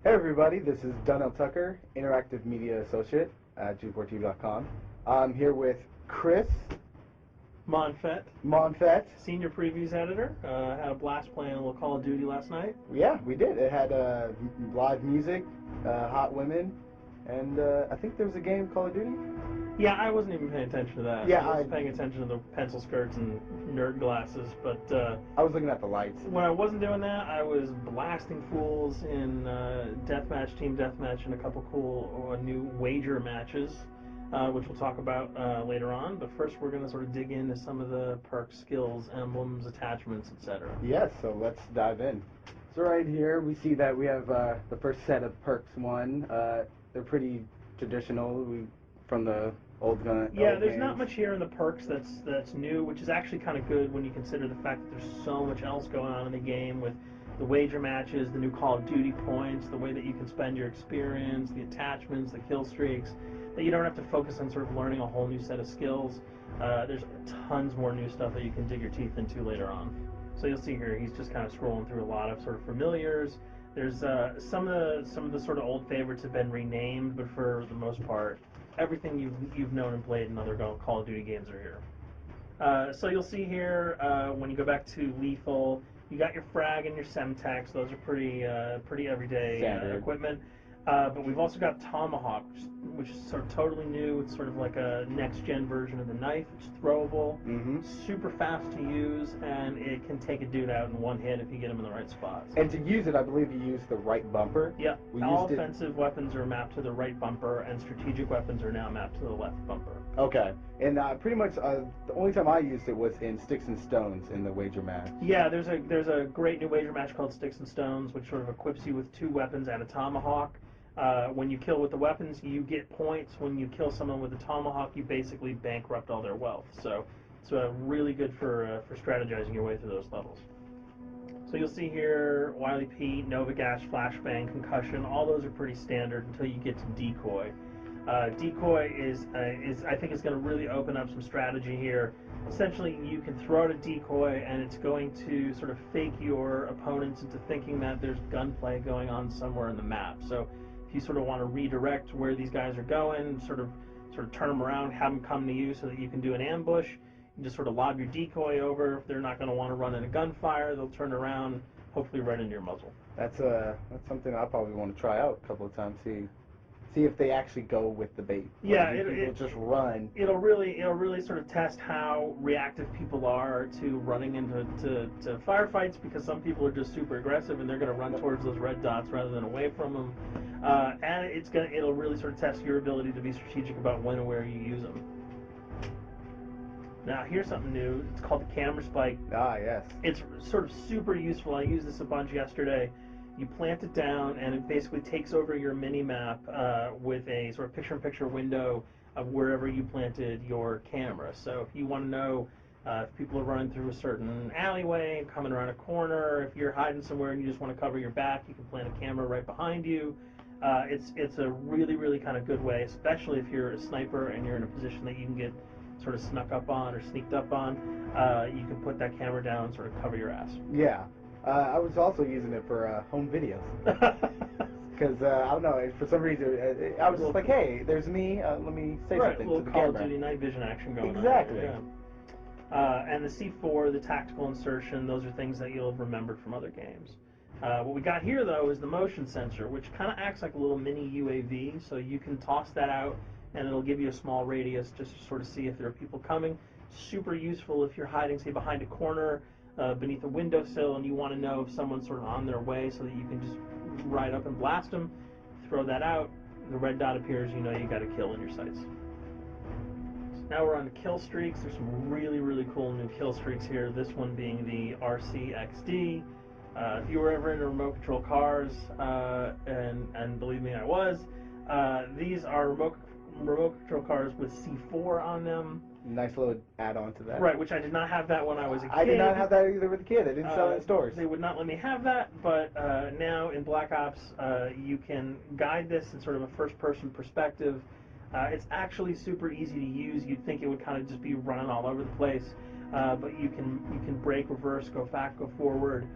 Hey everybody, this is Donnell Tucker, Interactive Media Associate at G4TV.com. I'm here with Chris Monfett. Senior Previews Editor. Had a blast playing a little Call of Duty last night. Yeah, we did. It had live music, hot women, and I think there was a game, Call of Duty? Yeah, I wasn't even paying attention to that. Yeah, I was paying attention to the pencil skirts and nerd glasses, but I was looking at the lights. When I wasn't doing that, I was blasting fools in deathmatch, team deathmatch, and a couple cool new wager matches, which we'll talk about later on. But first, we're going to sort of dig into some of the perks, skills, emblems, attachments, etc. Yes, so let's dive in. So right here, we see that we have the first set of perks one. They're pretty traditional from the old gun. Yeah, there's not much here in the perks that's new, which is actually kind of good when you consider the fact that there's so much else going on in the game with the wager matches, the new Call of Duty points, the way that you can spend your experience, the attachments, the kill streaks, that you don't have to focus on sort of learning a whole new set of skills. There's tons more new stuff that you can dig your teeth into later on. So you'll see here, he's just kind of scrolling through a lot of sort of familiars. There's some of the sort of old favorites have been renamed, but for the most part, everything you've known and played in other Call of Duty games are here. So you'll see here when you go back to lethal, you got your frag and your semtex. Those are pretty everyday equipment. But we've also got tomahawk, which is sort of totally new. It's sort of like a next-gen version of the knife. It's throwable, super fast to use, and it can take a dude out in one hit if you get him in the right spots. And to use it, I believe you use the right bumper. Yeah, all offensive weapons are mapped to the right bumper, and strategic weapons are now mapped to the left bumper. Okay, and pretty much the only time I used it was in Sticks and Stones in the wager match. Yeah, there's a great new wager match called Sticks and Stones, which sort of equips you with 2 weapons and a tomahawk. When you kill with the weapons, you get points. When you kill someone with a tomahawk, you basically bankrupt all their wealth. So it's really good for strategizing your way through those levels. So you'll see here, Wily Pete, Nova Gas, Flashbang, Concussion. All those are pretty standard until you get to Decoy. Decoy is I think is going to really open up some strategy here. Essentially, you can throw out a decoy, and it's going to sort of fake your opponents into thinking that there's gunplay going on somewhere in the map. So if you sort of want to redirect where these guys are going, sort of turn them around, have them come to you so that you can do an ambush, you just sort of lob your decoy over. If they're not going to want to run in a gunfire, they'll turn around, hopefully right into your muzzle. That's something I probably want to try out a couple of times. See if they actually go with the bait. Yeah, it'll just run. It'll really sort of test how reactive people are to running into firefights, because some people are just super aggressive and they're going to run towards those red dots rather than away from them. And it'll really sort of test your ability to be strategic about when and where you use them. Now here's something new. It's called the camera spike. Ah, yes. It's sort of super useful. I used this a bunch yesterday. You plant it down, and it basically takes over your mini-map with a sort of picture-in-picture window of wherever you planted your camera. So if you want to know if people are running through a certain alleyway, coming around a corner, if you're hiding somewhere and you just want to cover your back, you can plant a camera right behind you. It's a really kind of good way, especially if you're a sniper and you're in a position that you can get sort of snuck up on or sneaked up on. You can put that camera down and sort of cover your ass. Yeah. I was also using it for home videos. Because, I don't know, for some reason, I was just like, hey, there's me, let me say something to the camera. Call of Duty night vision action going on. Exactly. Yeah. And the C4, the tactical insertion, those are things that you'll have remembered from other games. What we got here, though, is the motion sensor, which kind of acts like a little mini UAV, so you can toss that out, and it'll give you a small radius just to sort of see if there are people coming. Super useful if you're hiding, say, behind a corner, beneath a windowsill, and you want to know if someone's sort of on their way so that you can just ride up and blast them. Throw that out, the red dot appears, you know you got a kill in your sights. So now we're on to kill streaks. There's some really cool new kill streaks here, this one being the RCXD. If you were ever into remote control cars, and believe me, I was, these are remote control cars with C4 on them. Nice little add-on to that. Right, which I did not have that when I was a kid. I did not have that either with a kid. They didn't sell it in stores. They would not let me have that, but now in Black Ops, you can guide this in sort of a first-person perspective. It's actually super easy to use. You'd think it would kind of just be running all over the place. but you can brake, reverse, go back, go forward,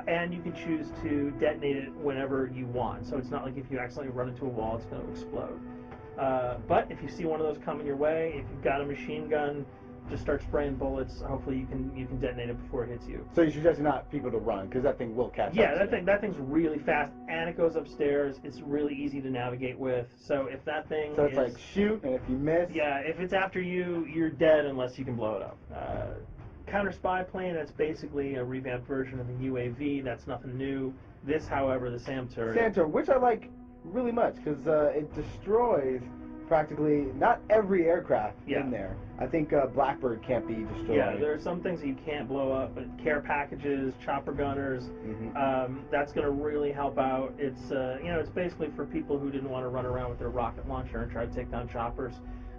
and you can choose to detonate it whenever you want. So it's not like if you accidentally run into a wall, it's going to explode. But if you see one of those coming your way, if you've got a machine gun, just start spraying bullets. Hopefully you can detonate it before it hits you. So you suggest not people to run, because that thing will catch up. Yeah, that thing's really fast, and it goes upstairs. It's really easy to navigate with. So if that thing So it's like shoot, and if you miss... Yeah, if it's after you, you're dead unless you can blow it up. Counter spy plane, that's basically a revamped version of the UAV. That's nothing new. This, however, the SAM turret... which I like really much, because it destroys practically not every aircraft in there. I think Blackbird can't be destroyed. Yeah, there are some things that you can't blow up, but care packages, chopper gunners, that's going to really help out. It's it's basically for people who didn't want to run around with their rocket launcher and try to take down choppers.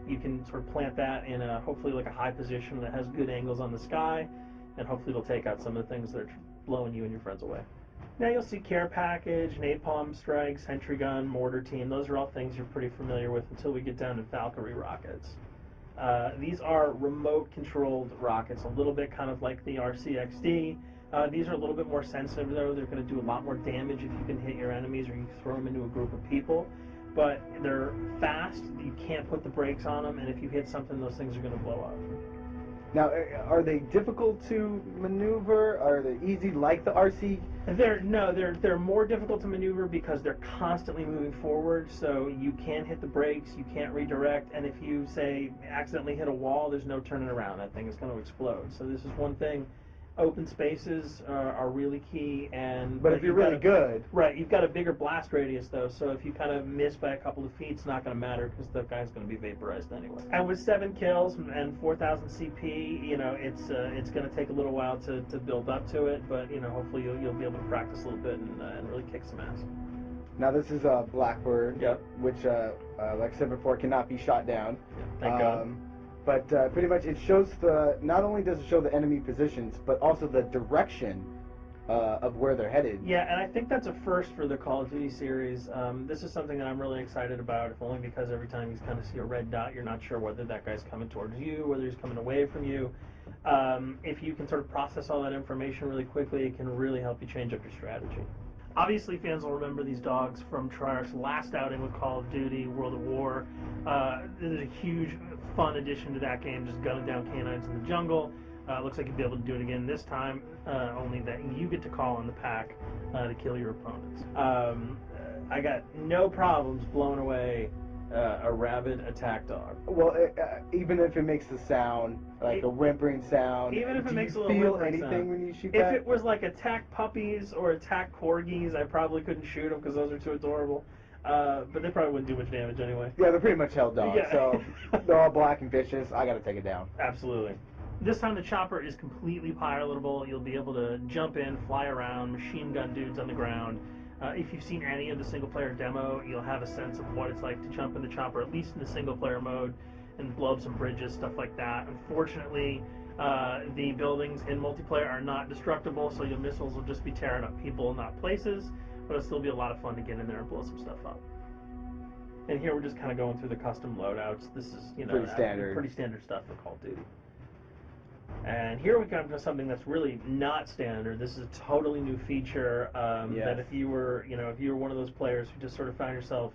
You can sort of plant that in hopefully like a high position that has good angles on the sky, and hopefully it'll take out some of the things that are blowing you and your friends away. Now you'll see care package, napalm strike, sentry gun, mortar team. Those are all things you're pretty familiar with until we get down to Valkyrie rockets. These are remote-controlled rockets, a little bit kind of like the RCXD. These are a little bit more sensitive, though. They're going to do a lot more damage if you can hit your enemies or you throw them into a group of people. But they're fast. You can't put the brakes on them, and if you hit something, those things are going to blow up. Now, are they difficult to maneuver? Are they easy like the RC? They're more difficult to maneuver because they're constantly moving forward, so you can't hit the brakes, you can't redirect, and if you, say, accidentally hit a wall, there's no turning around. That thing is going to explode. So this is one thing. Open spaces are really key, but if you're really good, right? You've got a bigger blast radius though, so if you kind of miss by a couple of feet, it's not going to matter because the guy's going to be vaporized anyway. And with 7 kills and 4,000 CP, it's going to take a little while to build up to it, but hopefully you'll be able to practice a little bit and really kick some ass. Now this is a Blackbird, which like I said before, cannot be shot down. Yeah, thank God. But pretty much it shows not only does it show the enemy positions, but also the direction of where they're headed. Yeah, and I think that's a first for the Call of Duty series. This is something that I'm really excited about, if only because every time you kind of see a red dot, you're not sure whether that guy's coming towards you, whether he's coming away from you. If you can sort of process all that information really quickly, it can really help you change up your strategy. Obviously, fans will remember these dogs from Treyarch's last outing with Call of Duty, World at War. There's a huge, fun addition to that game, just gunning down canines in the jungle. Looks like you'll be able to do it again this time, only that you get to call on the pack to kill your opponents. I got no problems blowing away a rabid attack dog. Well, even if it makes the sound, like a whimpering sound, even if it makes a little feel whimpering anything sound. when you shoot If that? it was like attack puppies or attack corgis, I probably couldn't shoot them because those are too adorable. But they probably wouldn't do much damage anyway. Yeah, they're pretty much held dogs, Yeah. so they're all black and vicious. I gotta take it down. Absolutely. This time the chopper is completely pilotable. You'll be able to jump in, fly around, machine gun dudes on the ground. If you've seen any of the single-player demo, you'll have a sense of what it's like to jump in the chopper, at least in the single-player mode, and blow up some bridges, stuff like that. Unfortunately, the buildings in multiplayer are not destructible, so your missiles will just be tearing up people, not places, but it'll still be a lot of fun to get in there and blow some stuff up. And here we're just kind of going through the custom loadouts. This is, pretty standard stuff for Call of Duty. And here we come to something that's really not standard. This is a totally new feature that if you were one of those players who just sort of found yourself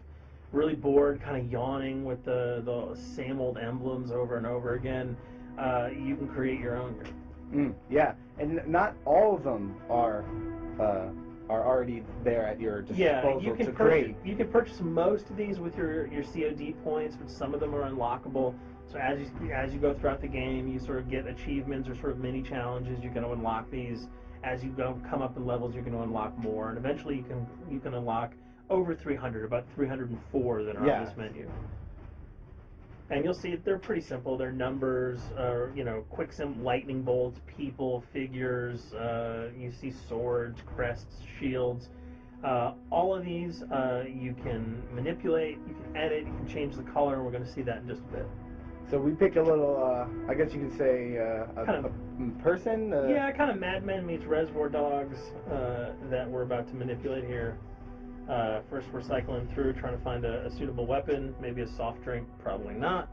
really bored, kind of yawning with the same old emblems over and over again, you can create your own here. Yeah, and not all of them are already there at your disposal. Yeah, you can purchase most of these with your COD points, but some of them are unlockable. So as you go throughout the game, you sort of get achievements or sort of mini challenges. You're going to unlock these. As you come up in levels, you're going to unlock more, and eventually you can unlock over 300, about 304 that are on this menu. And you'll see they're pretty simple. They're numbers, quick lightning bolts, people, figures. You see swords, crests, shields. All of these you can manipulate, you can edit, you can change the color, and we're going to see that in just a bit. So we picked a little, I guess you could say, a person? Yeah, kind of Mad Men meets Reservoir Dogs that we're about to manipulate here. First we're cycling through, trying to find a suitable weapon, maybe a soft drink, probably not.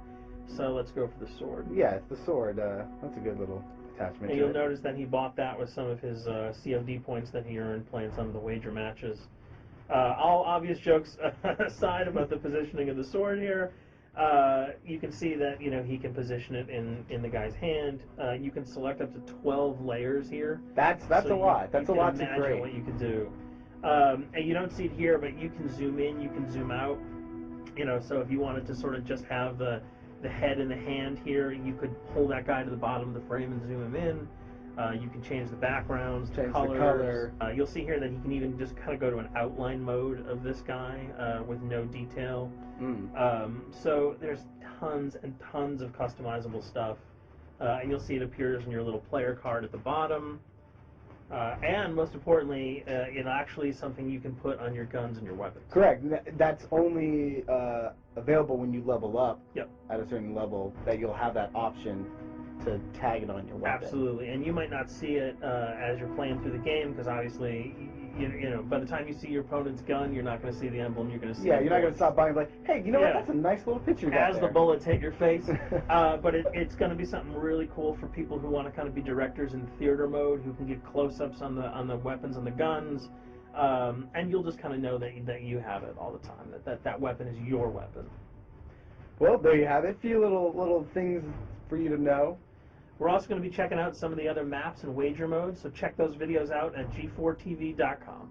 So let's go for the sword. Yeah, it's the sword. That's a good little attachment And to you'll it. notice that he bought that with some of his COD points that he earned playing some of the wager matches. All obvious jokes aside about the positioning of the sword here, you can see that he can position it in the guy's hand. You can select up to 12 layers here. That's So a lot. That's a lot to imagine grade. what you could do. And you don't see it here, but you can zoom in, you can zoom out. So if you wanted to sort of just have the head and the hand here, you could pull that guy to the bottom of the frame and zoom him in. You can change the backgrounds, Change the colors. the color. You'll see here that he can even just kind of go to an outline mode of this guy with no detail. So there's tons and tons of customizable stuff. And you'll see it appears in your little player card at the bottom. And most importantly, it actually is something you can put on your guns and your weapons. Correct. That's only available when you level up. Yep. At a certain level, that you'll have that option to tag it on your weapon. Absolutely, and you might not see it as you're playing through the game because obviously, by the time you see your opponent's gun, you're not going to see the emblem. You're going to see. Yeah, you're not going to stop by and be like, hey, you know what? That's a nice little picture. As the bullets hit your face, but it's going to be something really cool for people who want to kind of be directors in theater mode, who can get close-ups on the weapons and the guns, and you'll just kind of know that you have it all the time. That weapon is your weapon. Well, there you have it. A few little things for you to know. We're also going to be checking out some of the other maps and wager modes, so check those videos out at g4tv.com.